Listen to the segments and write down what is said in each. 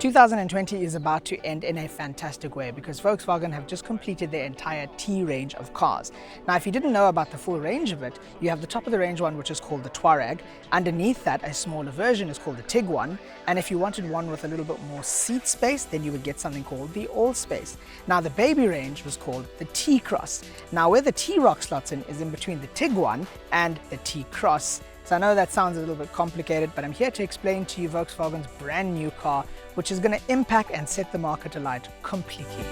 2020 is about to end in a fantastic way because Volkswagen have just completed their entire T range of cars. Now, if you didn't know about the full range of it, you have the top of the range one, which is called the Touareg. Underneath that, a smaller version is called the Tiguan. And if you wanted one with a little bit more seat space, then you would get something called the All-Space. Now, the baby range was called the T-Cross. Now, where the T-Roc slots in is in between the Tiguan and the T-Cross. So I know that sounds a little bit complicated, but I'm here to explain to you Volkswagen's brand new car, which is going to impact and set the market alight completely.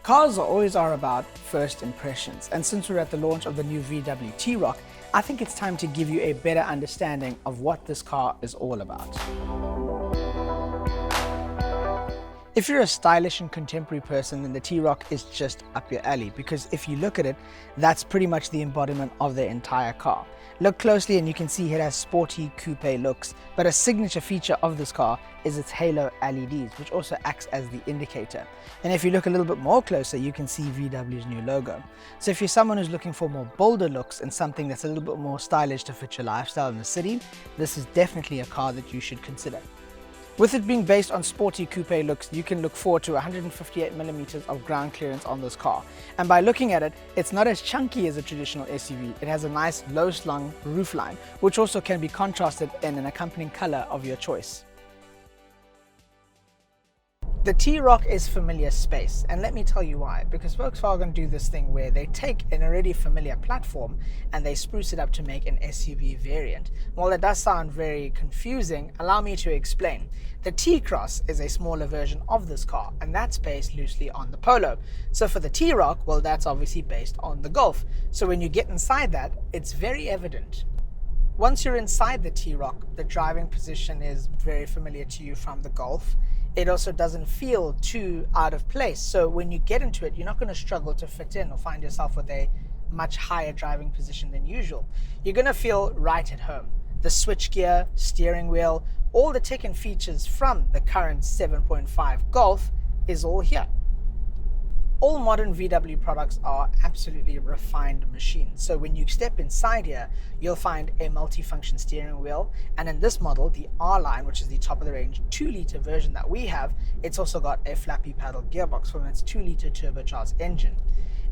Cars always are about first impressions, and since we're at the launch of the new VW T-Roc, I think it's time to give you a better understanding of what this car is all about. If you're a stylish and contemporary person, then the T-Roc is just up your alley, because if you look at it, that's pretty much the embodiment of the entire car. Look closely and you can see it has sporty coupe looks, but a signature feature of this car is its halo LEDs, which also acts as the indicator. And if you look a little bit more closer, you can see VW's new logo. So if you're someone who's looking for more bolder looks and something that's a little bit more stylish to fit your lifestyle in the city, this is definitely a car that you should consider. With it being based on sporty coupe looks, you can look forward to 158mm of ground clearance on this car. And by looking at it, it's not as chunky as a traditional SUV. It has a nice low-slung roofline, which also can be contrasted in an accompanying color of your choice. The T-Roc is familiar space, and let me tell you why. Because Volkswagen do this thing where they take an already familiar platform and they spruce it up to make an SUV variant. While that does sound very confusing, allow me to explain. The T-Cross is a smaller version of this car, and that's based loosely on the Polo. So for the T-Roc, well, that's obviously based on the Golf. So when you get inside that, it's very evident. Once you're inside the T-Roc, the driving position is very familiar to you from the Golf. It also doesn't feel too out of place. So when you get into it, you're not going to struggle to fit in or find yourself with a much higher driving position than usual. You're going to feel right at home. The switchgear, steering wheel, all the tech and features from the current 7.5 Golf is all here. All modern VW products are absolutely refined machines. So when you step inside here, you'll find a multi-function steering wheel. And in this model, the R-Line, which is the top of the range 2-liter version that we have, it's also got a flappy paddle gearbox from its 2-liter turbocharged engine.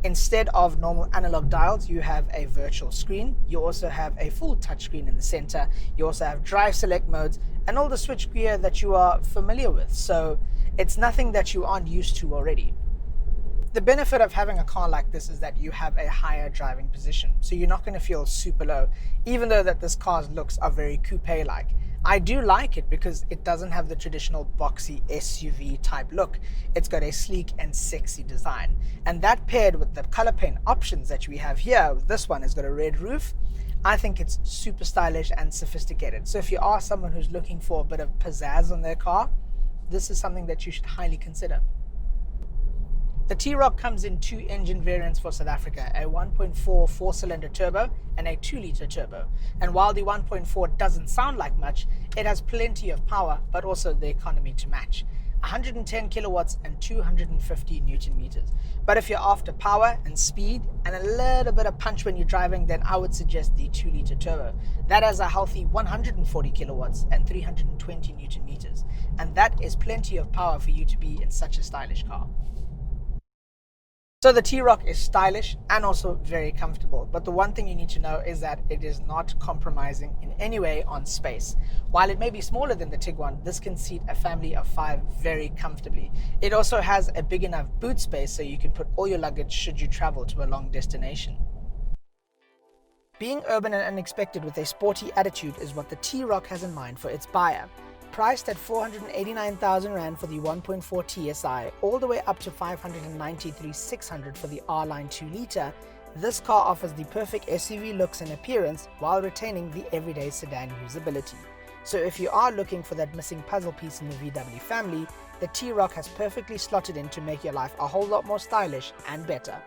Instead of normal analog dials, you have a virtual screen. You also have a full touchscreen in the center. You also have drive select modes and all the switch gear that you are familiar with. So it's nothing that you aren't used to already. The benefit of having a car like this is that you have a higher driving position, so you're not going to feel super low, even though that this car's looks are very coupe-like. I do like it because it doesn't have the traditional boxy SUV type look. It's got a sleek and sexy design, and that paired with the color paint options that we have here, this one has got a red roof. I think it's super stylish and sophisticated. So if you are someone who's looking for a bit of pizzazz on their car, this is something that you should highly consider. The T-Roc comes in two engine variants for South Africa, a 1.4 four-cylinder turbo and a 2-liter turbo. And while the 1.4 doesn't sound like much, it has plenty of power, but also the economy to match. 110 kilowatts and 250 Newton meters. But if you're after power and speed and a little bit of punch when you're driving, then I would suggest the 2-liter turbo. That has a healthy 140 kilowatts and 320 Newton meters. And that is plenty of power for you to be in such a stylish car. So the T-Roc is stylish and also very comfortable, but the one thing you need to know is that it is not compromising in any way on space. While it may be smaller than the Tiguan, this can seat a family of 5 very comfortably. It also has a big enough boot space so you can put all your luggage should you travel to a long destination. Being urban and unexpected with a sporty attitude is what the T-Roc has in mind for its buyer. Priced at 489,000 Rand for the 1.4 TSI, all the way up to 593,600 for the R-Line 2-liter, this car offers the perfect SUV looks and appearance while retaining the everyday sedan usability. So if you are looking for that missing puzzle piece in the VW family, the T-Roc has perfectly slotted in to make your life a whole lot more stylish and better.